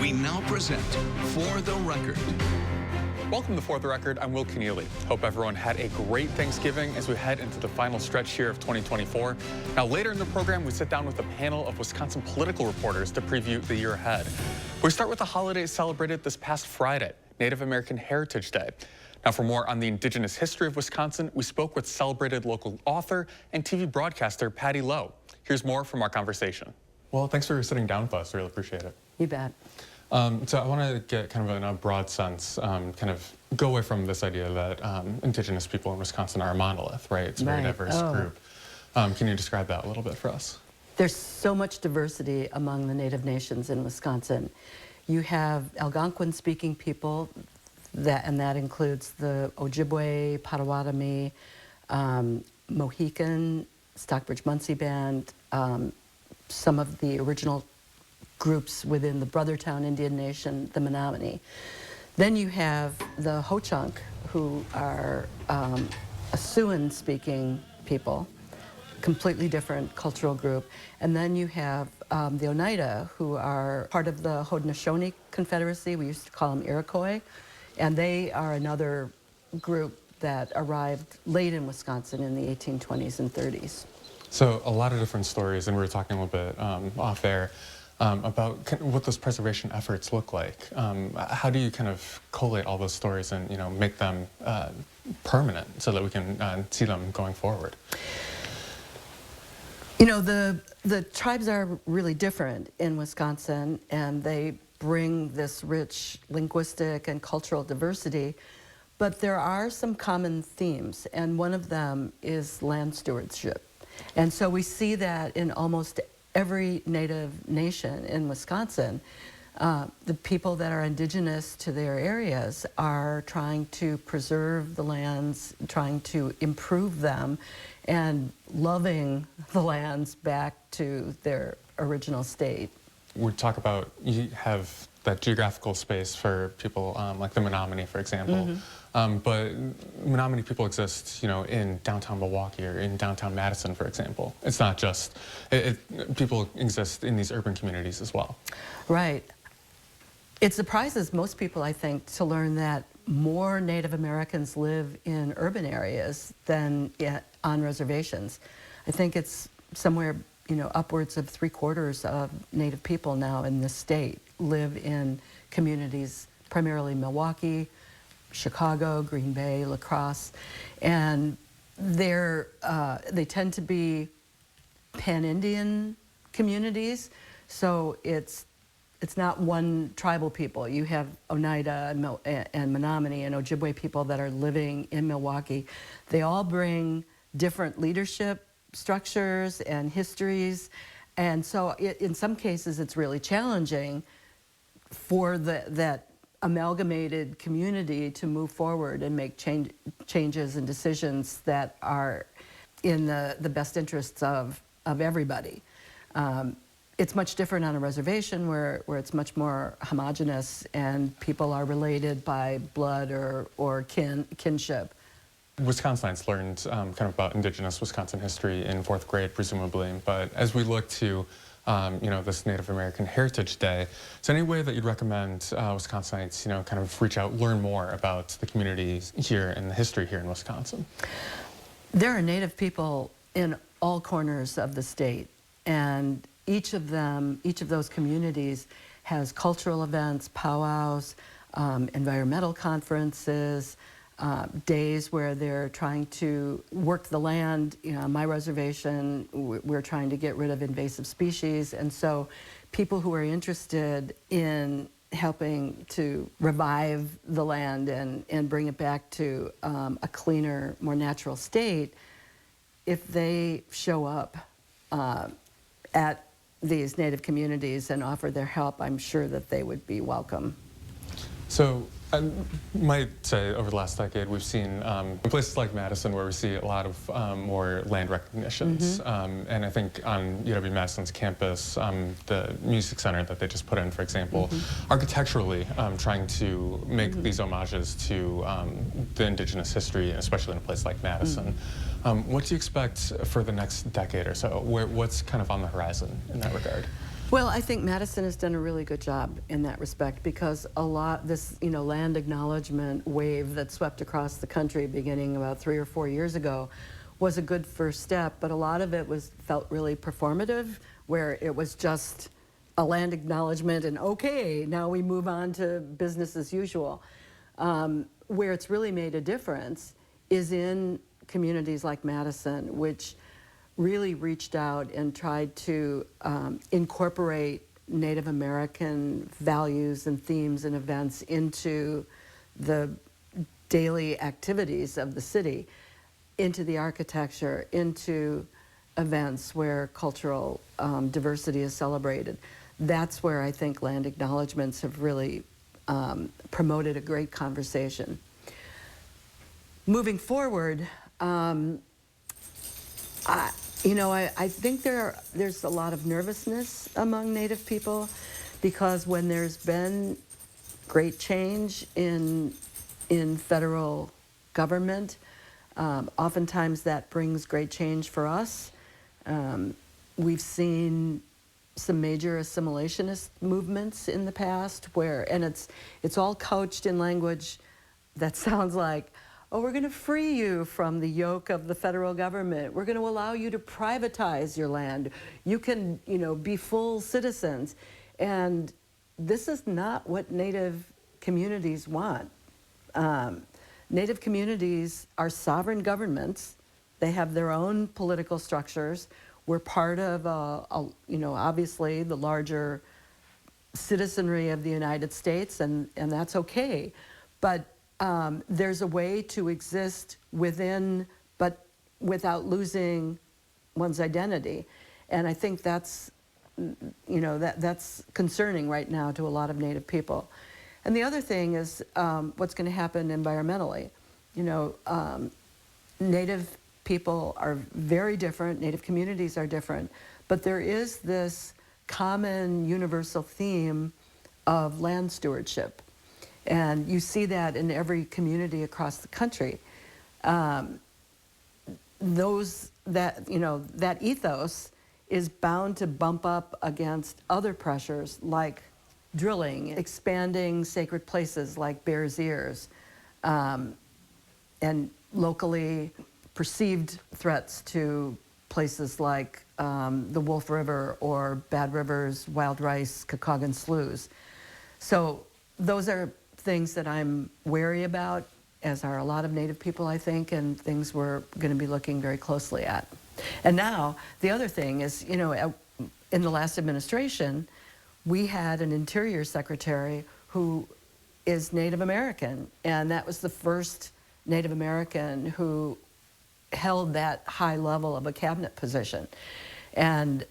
We now present For the Record. Welcome to For the Record. I'm Will Keneally. Hope everyone had a great Thanksgiving as we head into the final stretch here of 2024. Now, later in the program, we sit down with a panel of Wisconsin political reporters to preview the year ahead. We start with the holiday celebrated this past Friday, Native American Heritage Day. Now, for more on the indigenous history of Wisconsin, we spoke with celebrated local author and TV broadcaster Patty Lowe. Here's more from our conversation. Well, thanks for sitting down with us. Really appreciate it. You bet. So I want to get kind of in a broad sense, kind of go away from this idea that indigenous people in Wisconsin are a monolith, right? It's a very diverse group. Can you describe that a little bit for us? There's so much diversity among the Native nations in Wisconsin. You have Algonquin-speaking people, and that includes the Ojibwe, Potawatomi, Mohican, Stockbridge-Munsee Band, some of the original groups within the Brothertown Indian Nation, the Menominee. Then you have the Ho-Chunk, who are a Siouan-speaking people, completely different cultural group. And then you have the Oneida, who are part of the Haudenosaunee Confederacy. We used to call them Iroquois. And they are another group that arrived late in Wisconsin in the 1820s and 30s. So a lot of different stories, and we were talking a little bit off air about what those preservation efforts look like. How do you kind of collate all those stories and make them permanent so that we can see them going forward? You know, the tribes are really different in Wisconsin, and they bring this rich linguistic and cultural diversity, but there are some common themes, and one of them is land stewardship. And so we see that in almost every Native nation in Wisconsin. The people that are indigenous to their areas are trying to preserve the lands, trying to improve them, and loving the lands back to their original state. We talk about, you have that geographical space for people like the Menominee, for example. But Menominee people exist, in downtown Milwaukee or in downtown Madison, for example. It's not just, people exist in these urban communities as well. Right. It surprises most people, I think, to learn that more Native Americans live in urban areas than on reservations. I think it's somewhere, upwards of 3/4 of Native people now in this state live in communities, primarily Milwaukee, Chicago, Green Bay, La Crosse, and they tend to be pan-Indian communities, so it's not one tribal people. You have Oneida and Menominee and Ojibwe people that are living in Milwaukee. They all bring different leadership structures and histories, and so in some cases it's really challenging for that amalgamated community to move forward and make changes and decisions that are in the best interests of everybody. It's much different on a reservation where it's much more homogenous and people are related by blood or kinship. Wisconsinites learned kind of about indigenous Wisconsin history in 4th grade, presumably, but as we look to this Native American Heritage Day, is there any way that you'd recommend Wisconsinites, kind of reach out, learn more about the communities here and the history here in Wisconsin? There are Native people in all corners of the state, and each of those communities has cultural events, powwows, environmental conferences, days where they're trying to work the land. On my reservation, we're trying to get rid of invasive species, and so people who are interested in helping to revive the land and bring it back to a cleaner, more natural state, if they show up at these Native communities and offer their help, I'm sure that they would be welcome. So I might say over the last decade, we've seen in places like Madison where we see a lot of more land recognitions. And I think on UW-Madison's campus, the music center that they just put in, for example, architecturally trying to make these homages to the indigenous history, especially in a place like Madison. What do you expect for the next decade or so? What's kind of on the horizon in that regard? Well, I think Madison has done a really good job in that respect because a lot, this, land acknowledgement wave that swept across the country beginning about 3 or 4 years ago was a good first step, but a lot of it felt really performative, where it was just a land acknowledgement and okay, now we move on to business as usual. Where it's really made a difference is in communities like Madison, which really reached out and tried to incorporate Native American values and themes and events into the daily activities of the city, into the architecture, into events where cultural diversity is celebrated. That's where I think land acknowledgements have really promoted a great conversation. Moving forward, I think there's a lot of nervousness among Native people because when there's been great change in federal government, oftentimes that brings great change for us. We've seen some major assimilationist movements in the past and it's all couched in language that sounds like, oh, we're going to free you from the yoke of the federal government. We're going to allow you to privatize your land. You can, be full citizens. And this is not what Native communities want. Native communities are sovereign governments. They have their own political structures. We're part of, obviously the larger citizenry of the United States, and that's okay. But there's a way to exist within, but without losing one's identity. And I think that's, that's concerning right now to a lot of Native people. And the other thing is what's going to happen environmentally. Native people are very different, Native communities are different, but there is this common universal theme of land stewardship. And you see that in every community across the country. That ethos is bound to bump up against other pressures like drilling, expanding sacred places like Bears Ears, and locally perceived threats to places like the Wolf River or Bad Rivers, Wild Rice, Kakagan Sloughs. So those are things that I'm wary about, as are a lot of Native people, I think, and things we're going to be looking very closely at. And now, the other thing is, in the last administration, we had an Interior Secretary who is Native American, and that was the first Native American who held that high level of a cabinet position. And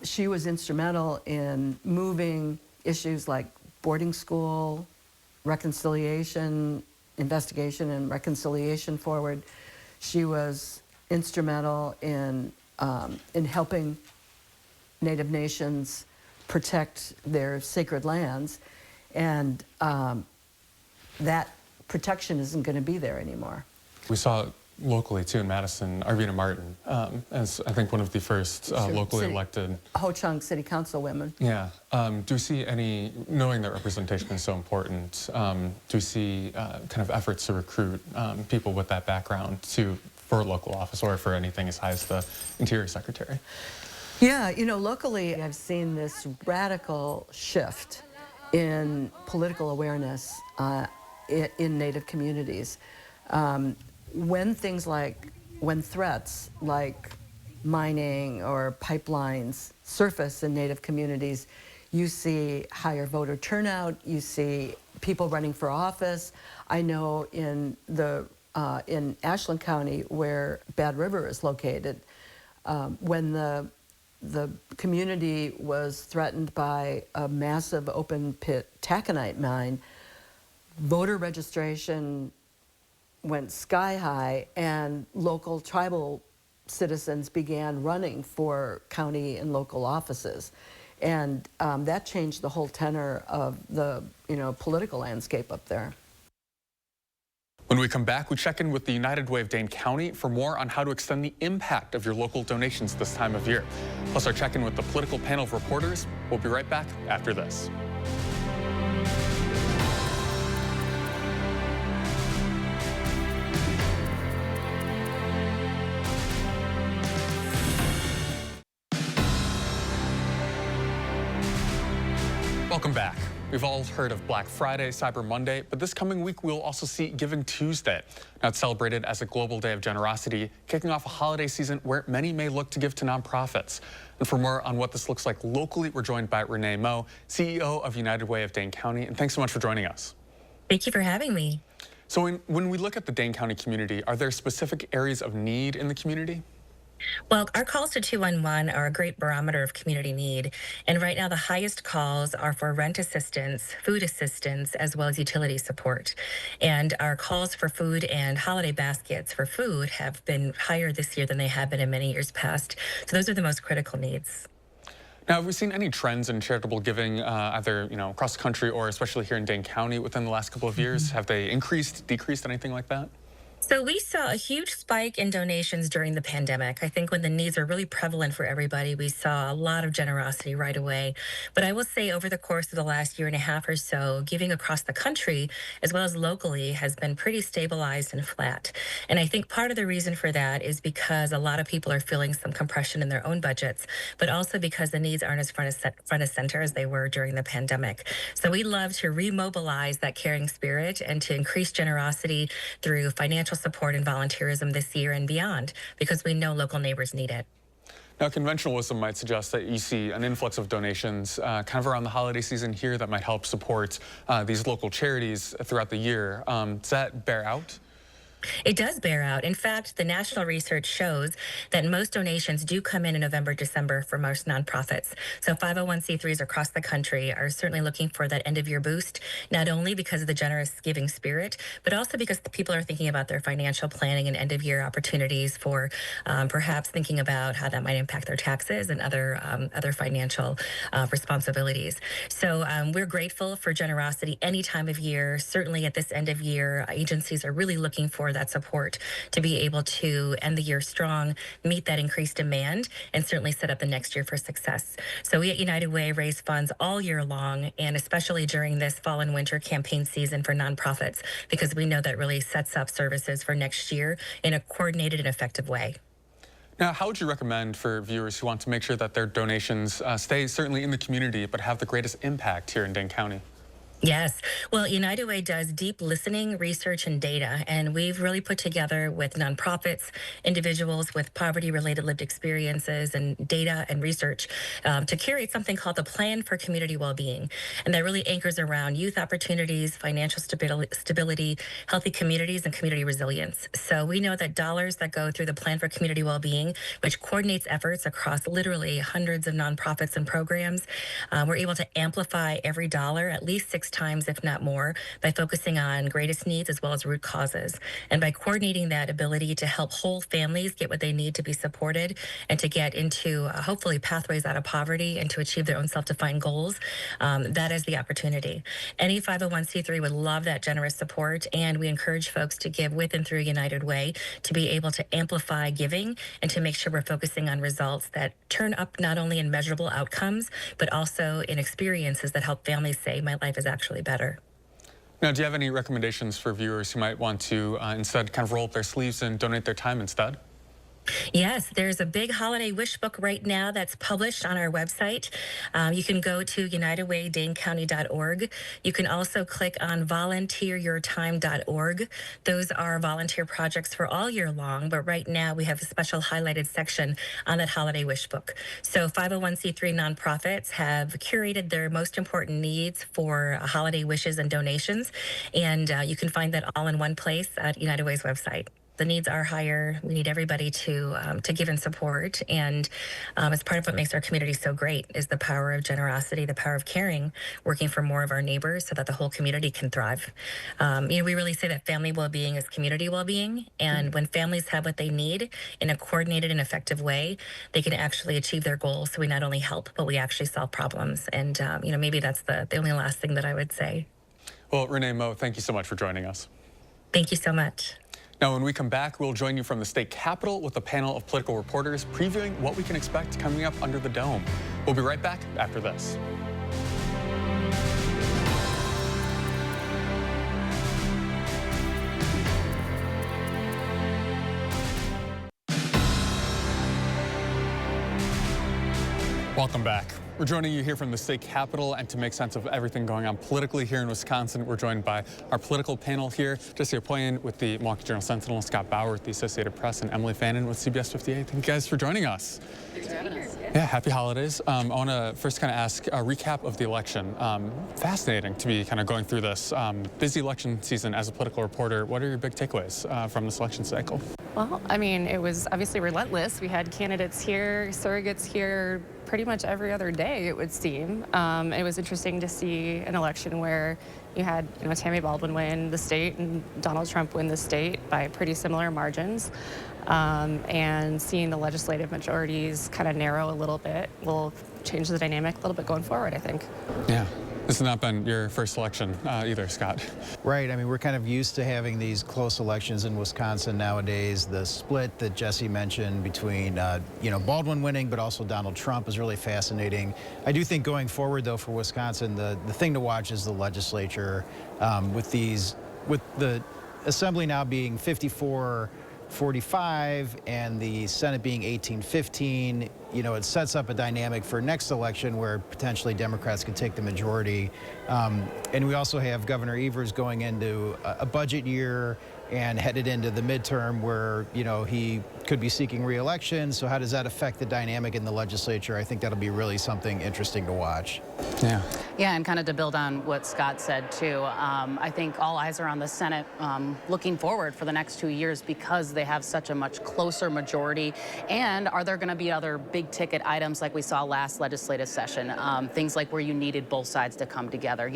she was instrumental in moving issues like boarding school, reconciliation, investigation and reconciliation forward. She was instrumental in helping Native nations protect their sacred lands, and that protection isn't going to be there anymore. We saw locally too in Madison, Arvina Martin, as I think one of the first locally elected Ho-Chunk City Council women. Yeah. Do you see any, knowing that representation is so important, do you see kind of efforts to recruit people with that background for local office or for anything as high as the Interior Secretary? Yeah, locally I've seen this radical shift in political awareness in Native communities. When threats like mining or pipelines surface in Native communities, you see higher voter turnout, you see people running for office. I know in Ashland County, where Bad River is located, when the community was threatened by a massive open pit taconite mine, voter registration went sky high, and local tribal citizens began running for county and local offices. And that changed the whole tenor of the political landscape up there. When we come back, we check in with the United Way of Dane County for more on how to extend the impact of your local donations this time of year. Plus, our check-in with the political panel of reporters. We'll be right back after this. Welcome back. We've all heard of Black Friday, Cyber Monday, but this coming week we'll also see Giving Tuesday. Now it's celebrated as a global day of generosity, kicking off a holiday season where many may look to give to nonprofits. And for more on what this looks like locally, we're joined by Renee Moe, CEO of United Way of Dane County, and thanks so much for joining us. Thank you for having me. So when we look at the Dane County community, are there specific areas of need in the community? Well, our calls to 211 are a great barometer of community need. And right now, the highest calls are for rent assistance, food assistance, as well as utility support. And our calls for food and holiday baskets for food have been higher this year than they have been in many years past. So those are the most critical needs. Now, have we seen any trends in charitable giving, either across the country or especially here in Dane County within the last couple of years? Have they increased, decreased, anything like that? So we saw a huge spike in donations during the pandemic. I think when the needs are really prevalent for everybody, we saw a lot of generosity right away. But I will say over the course of the last year and a half or so, giving across the country as well as locally has been pretty stabilized and flat. And I think part of the reason for that is because a lot of people are feeling some compression in their own budgets, but also because the needs aren't as front of center as they were during the pandemic. So we love to remobilize that caring spirit and to increase generosity through financial support and volunteerism this year and beyond, because we know local neighbors need it. Now, conventional wisdom might suggest that you see an influx of donations kind of around the holiday season here that might help support these local charities throughout the year. Does that bear out? It does bear out. In fact, the national research shows that most donations do come in November, December for most nonprofits. So 501c3s across the country are certainly looking for that end of year boost, not only because of the generous giving spirit, but also because the people are thinking about their financial planning and end of year opportunities for perhaps thinking about how that might impact their taxes and other financial responsibilities. So we're grateful for generosity any time of year. Certainly at this end of year, agencies are really looking for that support to be able to end the year strong, meet that increased demand, and certainly set up the next year for success. So we at United Way raise funds all year long, and especially during this fall and winter campaign season for nonprofits, because we know that really sets up services for next year in a coordinated and effective way. Now, how would you recommend for viewers who want to make sure that their donations stay certainly in the community, but have the greatest impact here in Dane County? Yes. Well, United Way does deep listening, research, and data. And we've really put together with nonprofits, individuals with poverty-related lived experiences and data and research to curate something called the Plan for Community Wellbeing. And that really anchors around youth opportunities, financial stability, healthy communities, and community resilience. So we know that dollars that go through the Plan for Community Wellbeing, which coordinates efforts across literally hundreds of nonprofits and programs, we're able to amplify every dollar at least 6 times, if not more, by focusing on greatest needs as well as root causes. And by coordinating that ability to help whole families get what they need to be supported and to get into hopefully pathways out of poverty and to achieve their own self-defined goals, that is the opportunity. Any 501c3 would love that generous support, and we encourage folks to give with and through United Way to be able to amplify giving and to make sure we're focusing on results that turn up not only in measurable outcomes, but also in experiences that help families say, my life is actually better. Now, do you have any recommendations for viewers who might want to instead kind of roll up their sleeves and donate their time instead? Yes, there's a big holiday wish book right now that's published on our website. You can go to unitedwaydanecounty.org. You can also click on volunteeryourtime.org. Those are volunteer projects for all year long, but right now we have a special highlighted section on that holiday wish book. So 501c3 nonprofits have curated their most important needs for holiday wishes and donations, and you can find that all in one place at United Way's website. The needs are higher. We need everybody to give and support. And as part of what makes our community so great is the power of generosity, the power of caring, working for more of our neighbors so that the whole community can thrive. We really say that family well-being is community well-being. And when families have what they need in a coordinated and effective way, they can actually achieve their goals. So we not only help, but we actually solve problems. And, maybe that's the only last thing that I would say. Well, Renee Moe, thank you so much for joining us. Thank you so much. Now, when we come back, we'll join you from the state capitol with a panel of political reporters previewing what we can expect coming up under the dome. We'll be right back after this. Welcome back. We're joining you here from the state capitol, and to make sense of everything going on politically here in Wisconsin, we're joined by our political panel here. Jesse Opoyen with the Milwaukee Journal-Sentinel, Scott Bauer with the Associated Press, and Emily Fannin with CBS 58. Thank you guys for joining us. Thanks for having us. Yeah, happy holidays. I want to first kind of ask a recap of the election. Fascinating to be kind of going through this busy election season as a political reporter. What are your big takeaways from this election cycle? Well, I mean, it was obviously relentless. We had candidates here, surrogates here, pretty much every other day, it would seem. It was interesting to see an election where you had, Tammy Baldwin win the state and Donald Trump win the state by pretty similar margins. And seeing the legislative majorities kind of narrow a little bit will change the dynamic a little bit going forward, I think. Yeah. This has not been your first election either, Scott. Right. I mean, we're kind of used to having these close elections in Wisconsin nowadays. The split that Jesse mentioned between, Baldwin winning, but also Donald Trump is really fascinating. I do think going forward, though, for Wisconsin, the thing to watch is the legislature with the assembly now being 54-45 and the Senate being 18-15. It sets up a dynamic for next election where potentially Democrats could take the majority. And we also have Governor Evers going into a budget year and headed into the midterm where, he could be seeking re-election. So how does that affect the dynamic in the legislature? I think that'll be really something interesting to watch. Yeah. Yeah, and kind of to build on what Scott said, too, I think all eyes are on the Senate looking forward for the next 2 years because they have such a much closer majority. And are there going to be other big ticket items like we saw last legislative session? Things like where you needed both sides to come together,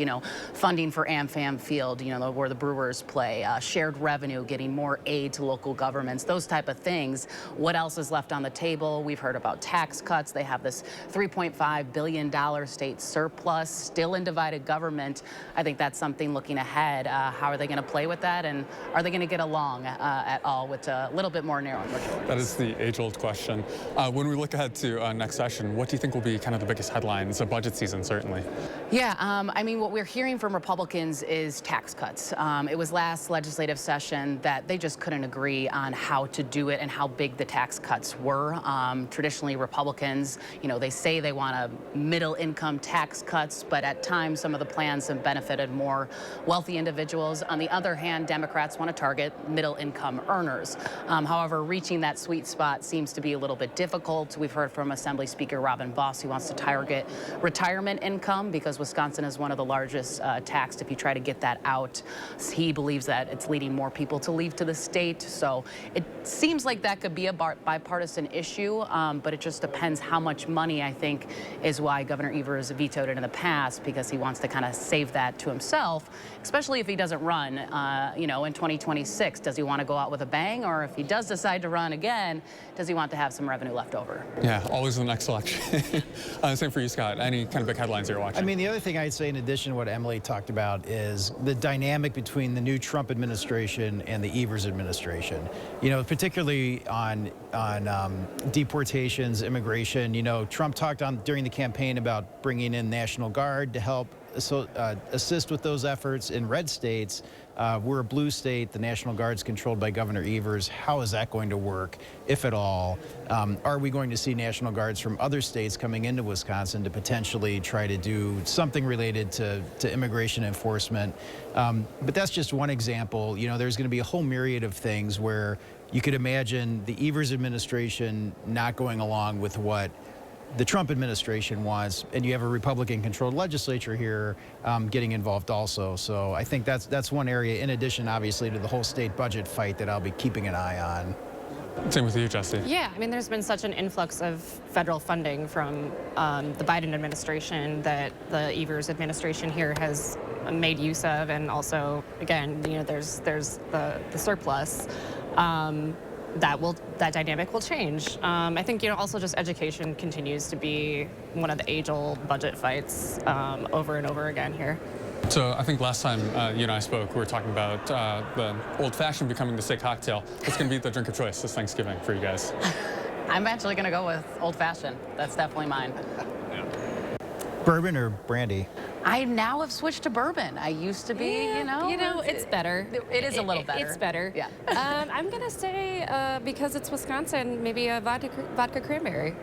funding for AmFam Field, where the Brewers play, shared revenue, getting more aid to local governments, those type of things. What else is left on the table? We've heard about tax cuts. They have this $3.5 billion state surplus, still in divided government. I think that's something looking ahead. How are they going to play with that? And are they going to get along at all with a little bit more narrow majority? That is the age-old question. When we look ahead to next session, what do you think will be kind of the biggest headlines? A budget season, certainly. Yeah, I mean, what we're hearing from Republicans is tax cuts. It was last legislative session that they just couldn't agree on how to do it and how big the tax cuts were. Traditionally, Republicans, they say they want a middle-income tax cuts, but at times some of the plans have benefited more wealthy individuals. On the other hand, Democrats want to target middle-income earners. However, reaching that sweet spot seems to be a little bit difficult. We've heard from Assembly Speaker Robin Vos, who wants to target retirement income because Wisconsin is one of the largest taxed if you try to get that out. He believes that it's leading more people to leave to the state. So it seems like that could be a bipartisan issue, but it just depends how much money, I think, is why Governor Evers vetoed it in the past, because he wants to kind of save that to himself, especially if he doesn't run, in 2026. Does he want to go out with a bang? Or if he does decide to run again, does he want to have some revenue left over? Yeah, always the next election. Same for you, Scott. Any kind of big headlines you're watching? I mean, the other thing I'd say in addition to what Emily talked about is the dynamic between the new Trump administration and the Evers administration. Particularly on deportations, immigration. Trump talked during the campaign about bringing in National Guard to help assist with those efforts in red states. We're a blue state. The National Guard's controlled by Governor Evers. How is that going to work, if at all? Are we going to see National Guards from other states coming into Wisconsin to potentially try to do something related to immigration enforcement? But that's just one example. There's going to be a whole myriad of things where you could imagine the Evers administration not going along with what the Trump administration wants, and you have a Republican-controlled legislature here getting involved also. So I think that's one area, in addition, obviously, to the whole state budget fight that I'll be keeping an eye on. Same with you, Jesse. Yeah, I mean, there's been such an influx of federal funding from the Biden administration that the Evers administration here has made use of, and also, again, there's the surplus. That dynamic will change. I think also just education continues to be one of the age-old budget fights over and over again here. So I think last time you and I spoke, we were talking about the old-fashioned becoming the state cocktail. It's going to be the drink of choice this Thanksgiving for you guys. I'm actually going to go with old fashioned. That's definitely mine. Bourbon or brandy? I now have switched to bourbon. I used to be, it's better. It is a little better. It's better. Yeah. I'm gonna say because it's Wisconsin, maybe a vodka cranberry.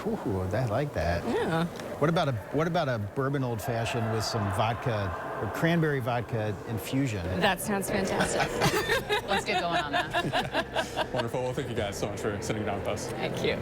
Ooh, I like that. Yeah. What about a bourbon old fashioned with some vodka or cranberry vodka infusion? That sounds fantastic. Let's get going on that. Wonderful. Well, thank you guys so much for sitting down with us. Thank you.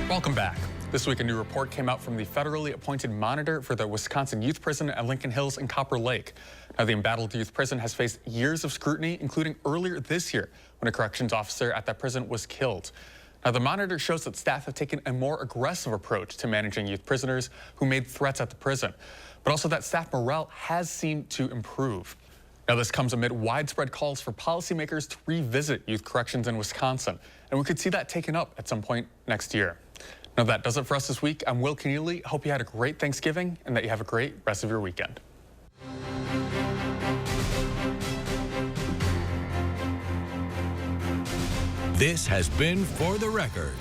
Welcome back. This week, a new report came out from the federally appointed monitor for the Wisconsin Youth Prison at Lincoln Hills and Copper Lake. Now, the embattled youth prison has faced years of scrutiny, including earlier this year when a corrections officer at that prison was killed. Now, the monitor shows that staff have taken a more aggressive approach to managing youth prisoners who made threats at the prison, but also that staff morale has seemed to improve. Now, this comes amid widespread calls for policymakers to revisit youth corrections in Wisconsin, and we could see that taken up at some point next year. Now, that does it for us this week. I'm Will Keneally. Hope you had a great Thanksgiving and that you have a great rest of your weekend. This has been For the Record.